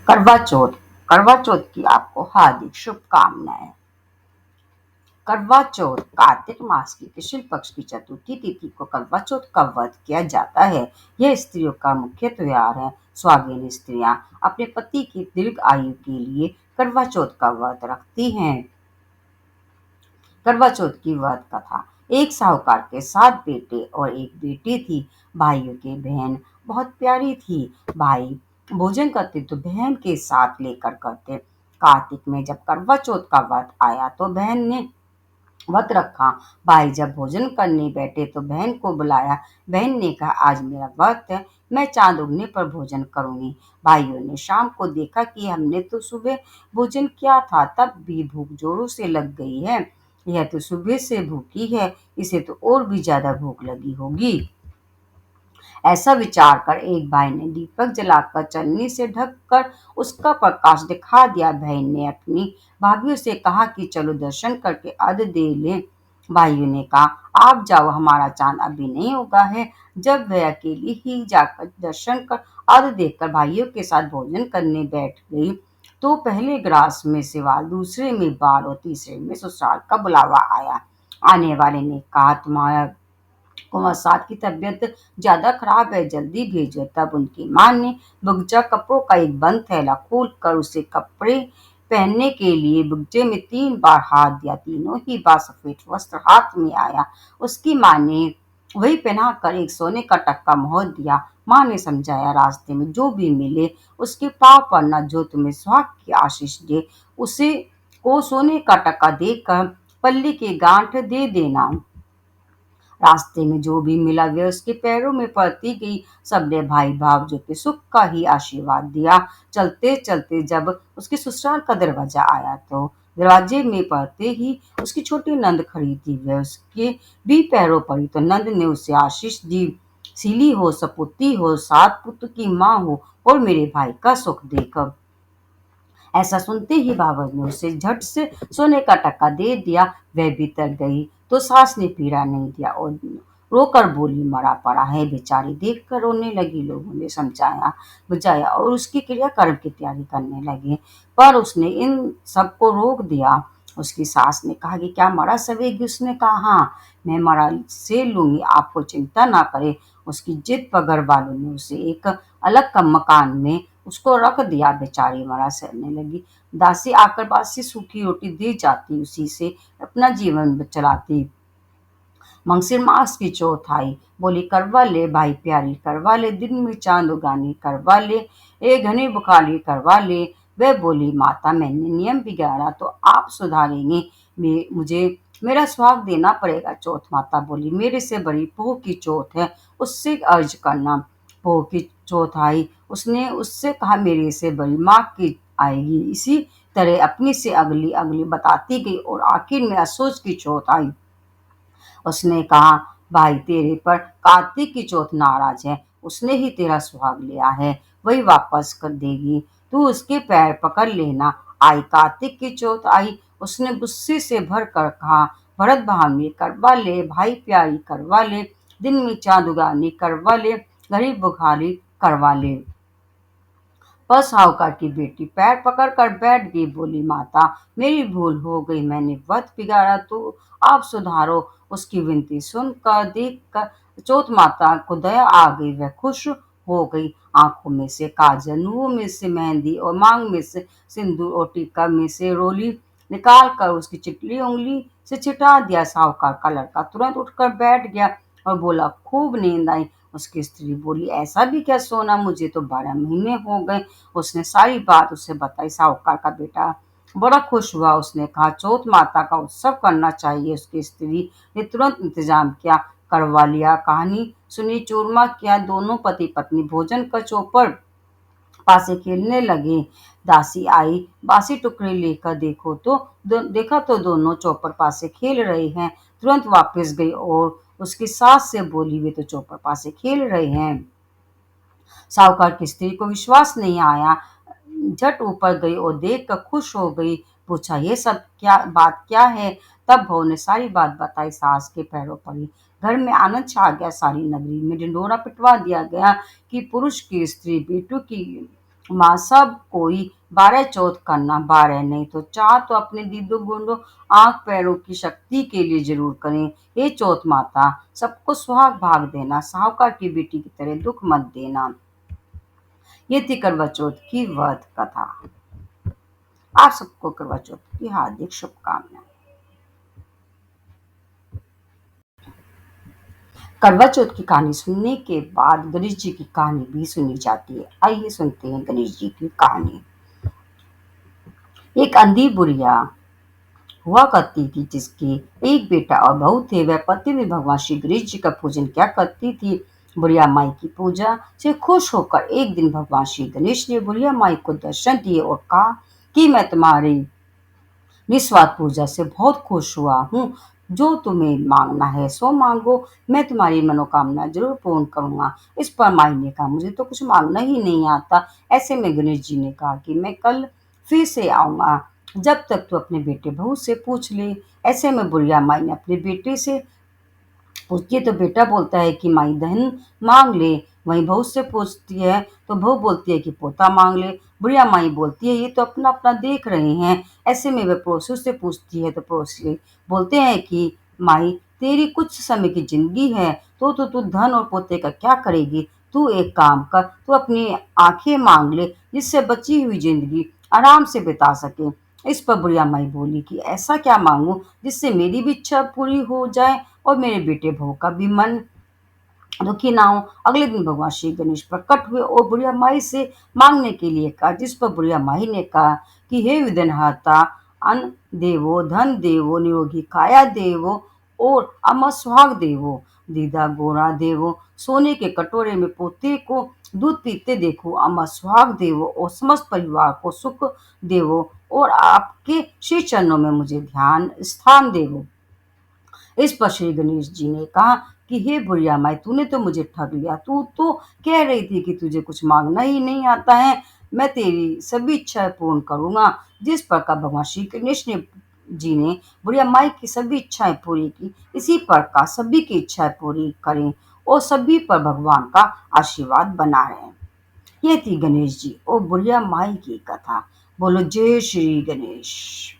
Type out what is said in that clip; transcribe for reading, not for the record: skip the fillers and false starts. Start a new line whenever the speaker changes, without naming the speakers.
करवा चौथ। करवा चौथ की आपको हार्दिक शुभकामनाएं। करवा चौथ कार्तिक मास की कृष्ण पक्ष की चतुर्थी तिथि को करवा चौथ का व्रत किया जाता है। यह स्त्रियों का मुख्य त्योहार है। सुहागिन स्त्रियां अपने पति की दीर्घ आयु के लिए करवा चौथ का व्रत रखती हैं। करवा चौथ की व्रत कथा। एक साहूकार के 7 बेटे और एक बेटी थी। भाइयों की बहन बहुत प्यारी थी। भाई भोजन करते तो बहन के साथ लेकर करते। कार्तिक में जब करवा चौथ का व्रत आया तो बहन ने व्रत रखा। भाई जब भोजन करने बैठे तो बहन को बुलाया। बहन ने कहा, आज मेरा व्रत है, मैं चांद उगने पर भोजन करूंगी। भाइयों ने शाम को देखा कि हमने तो सुबह भोजन किया था, तब भी भूख जोरों से लग गई है। यह तो सुबह से भूखी है, इसे तो और भी ज्यादा भूख लगी होगी। ऐसा विचार कर एक भाई ने दीपक जलाकर चलनी से ढककर उसका प्रकाश दिखा दिया। बहन ने अपनी भाभीयों से कहा कि चलो दर्शन करके अर्घ दे लें। भाइयों ने कहा, आप जाओ, हमारा चांद अभी नहीं उगा है। जब वह अकेली ही जाकर दर्शन कर अर्घ देकर भाइयों के साथ भोजन करने बैठ गई तो पहले ग्रास में सिवाल, दूसरे में बाल और तीसरे में ससुराल का बुलावा आया। आने वाले ने कहा, तुम्हारा कुंवर साहब की तबीयत ज्यादा खराब है, जल्दी भेजो। तब उनकी माँ ने बुगजा कपड़ों का एक बंद थैला खोल कर उसे कपड़े पहनने के लिए बुगजे में 3 बार हाथ दिया। तीनों ही बार सफेद वस्त्र हाथ में आया। उसकी माँ ने वही पहना कर एक सोने का टक्का मोहर दिया। माँ ने समझाया, रास्ते में जो भी मिले उसके पाँव पड़ना, जो तुम्हें सुहाग की आशीष दे उसे को सोने का टक्का देकर पल्ली की गांठ दे देना। रास्ते में जो भी मिला वह उसके पैरों में पड़ती गई। सबने भाई भावजों के सुख का ही आशीर्वाद दिया। चलते चलते जब उसके ससुराल का दरवाजा आया तो दरवाजे में पड़ते ही उसकी छोटी नंद खड़ी थी। वह उसके भी पैरों पड़ी तो नंद ने उसे आशीष दी, सीली हो, सपूती हो, 7 पुत्र की माँ हो और मेरे भाई का सुख देकर। ऐसा सुनते ही बाबर ने उसे झट से सोने का टक्का दे दिया। वह भीतर गई तो सास ने पीड़ा नहीं दिया और रोकर बोली, मरा पड़ा है बेचारी। देख कर रोने लगी। लोगों ने समझाया बुझाया और उसकी क्रियाकर्म की तैयारी करने लगे, पर उसने इन सबको रोक दिया। उसकी सास ने कहा कि क्या मरा सवेगी? उसने कहा, हाँ, मैं मरा से लूंगी, आपको चिंता ना करे। उसकी जिद पर घर वालों ने उसे एक अलग का मकान में उसको रख दिया। बेचारी मरा सहने लगी। दासी आकर बासी सूखी रोटी दे जाती, उसी से अपना जीवन चलाती। मंगसिर मास की चौथ आई। बोली, करवा ले भाई प्यारी, करवा ले, दिन में चांद उगानी करवा ले, ए घनी बुखारी करवा ले। वह बोली, माता मैंने नियम बिगाड़ा तो आप सुधारेंगे, मुझे मेरा सुहाग देना पड़ेगा। चौथ माता बोली, मेरे से बड़ी पोह की चौथ है, उससे अर्ज करना। पोह की चौथ आई। उसने उससे कहा, मेरे से बड़ी माँ की आएगी। इसी तरह अपनी से अगली अगली बताती गई और आखिर में असोज की चौथ आई। उसने कहा, भाई तेरे पर कार्तिक की चौथ नाराज है, उसने ही तेरा सुहाग लिया है, वही वापस कर देगी, तू उसके पैर पकड़ लेना। आई कार्तिक की चौथ आई। उसने गुस्से से भर कर कहा, भरत भावनी करवा ले, भाई प्यारी करवा ले, दिन में चांद उगानी करवा ले, गरीब बुखारी करवा ले। पर साहूकार की बेटी पैर पकड़कर बैठ गई। बोली, माता मेरी भूल हो गई, मैंने व्रत बिगाड़ा तो आप सुधारो। उसकी विनती सुनकर देखकर चौथ माता को दया आ गई। वह खुश हो गई। आंखों में से काजल, मुंह में से मेहंदी और मांग में से सिंदूर और टीका में से रोली निकाल कर उसकी चिटली उंगली से छिटा दिया। साहूकार का लड़का तुरंत उठकर बैठ गया और बोला, खूब नींद आई। उसकी स्त्री बोली, ऐसा भी क्या सोना, मुझे तो 12 महीने हो गए। उसने सारी बात उसे बताई। साहूकार का बेटा बड़ा खुश हुआ। उसने कहा, चौथ माता का उत्सव करना चाहिए। उसकी स्त्री ने तुरंत इंतजाम किया, करवा लिया। कहानी सुनी, चूरमा किया। दोनों पति पत्नी भोजन कर चौपर पासे खेलने लगे। दासी आई, बासी टुकड़े लेकर देखा तो दोनों चौपर पासे खेल रहे हैं। तुरंत वापस गई और उसकी सास से बोली, वे तो चौपर पासे खेल रहे हैं। साहूकार की स्त्री को विश्वास नहीं आया। झट ऊपर गई और देख कर खुश हो गई। पूछा, ये सब क्या बात क्या है? तब बहू ने सारी बात बताई। सास के पैरों पड़ी। घर में आनंद छा गया। सारी नगरी में ढिंढोरा पिटवा दिया गया कि पुरुष की स्त्री बेटों की माँ सब कोई 12 चौथ करना, 12 नहीं तो 4 तो अपने दीदो गुंडो आंख पैरों की शक्ति के लिए जरूर करें। हे चौथ माता, सबको सुहाग भाग देना, साहूकार की बेटी की तरह दुख मत देना। ये थी करवा चौथ की व्रत कथा। आप सबको करवा चौथ की हार्दिक शुभकामनाएं। करवा चौथ की कहानी सुनने के बाद गणेश जी की कहानी भी सुनी जाती है। आइए सुनते हैं गणेश जी की कहानी। एक अंधी बुढ़िया हुआ करती थी जिसके एक बेटा और बहू थे। वह प्रतिदिन भगवान श्री गणेश जी का पूजन क्या करती थी, बुढ़िया माई की पूजा से खुश होकर एक दिन भगवान श्री गणेश ने बुढ़िया माई को दर्शन दिए और कहा कि मैं तुम्हारी निस्वार्थ पूजा से बहुत खुश हुआ हूँ। जो तुम्हें मांगना है सो मांगो, मैं तुम्हारी मनोकामना जरूर पूर्ण करूंगा। इस पर माई ने कहा मुझे तो कुछ मांगना ही नहीं आता। ऐसे में गणेश जी ने कहा कि मैं कल फिर से आऊंगा, जब तक तू अपने बेटे बहू से पूछ ले। ऐसे में बुढ़िया माई ने अपने बेटे से पूछती है तो बेटा बोलता है कि माई धन मांग ले। वहीं बहू से पूछती है तो बहू बोलती है कि पोता मांग ले। बुढ़िया माई बोलती है ये तो अपना अपना देख रहे हैं। ऐसे में वह पड़ोसियों से पूछती है तो पड़ोसी बोलते हैं कि माई तेरी कुछ समय की जिंदगी है, तो तू धन और पोते का क्या करेगी। तू एक काम कर, तू अपनी आंखें मांग ले जिससे बची हुई जिंदगी आराम से बिता सके। इस पर बुढ़िया माई बोली कि ऐसा क्या मांगू जिससे मेरी भी इच्छा पूरी हो जाए और मेरे बेटे बहू का भी मन दुखी ना हो। अगले दिन भगवान श्री गणेश प्रकट हुए और बुढ़िया माई से मांगने के लिए कहा, जिस पर बुढ़िया माई ने कहा कि हे विघ्नहर्ता, अन्न देवो, धन देवो, निरोगी काया देवो और अमर सुहाग देवो, दीदा गोरा देवो, सोने के कटोरे में पोते को दूध पीते देखो, अमर सुहाग देवो और समस्त परिवार को सुख देवो और आपके श्री चरणों में मुझे ध्यान स्थान देवो। इस पर श्री गणेश जी ने कहा कि हे बुढ़िया माई तूने तो मुझे ठग लिया। तू तो कह रही थी कि तुझे कुछ मांगना ही नहीं आता है। मैं तेरी सभी इच्छाएं पूर्ण करूंगा। जिस प्रकार भगवान श्री गणेश ने जी ने बुढ़िया माई की सभी इच्छाएं पूरी की, इसी प्रकार सभी की इच्छाएं पूरी करें और सभी पर भगवान का आशीर्वाद बना रहे। ये थी गणेश जी और बुढ़िया माई की कथा। बोलो जय श्री गणेश।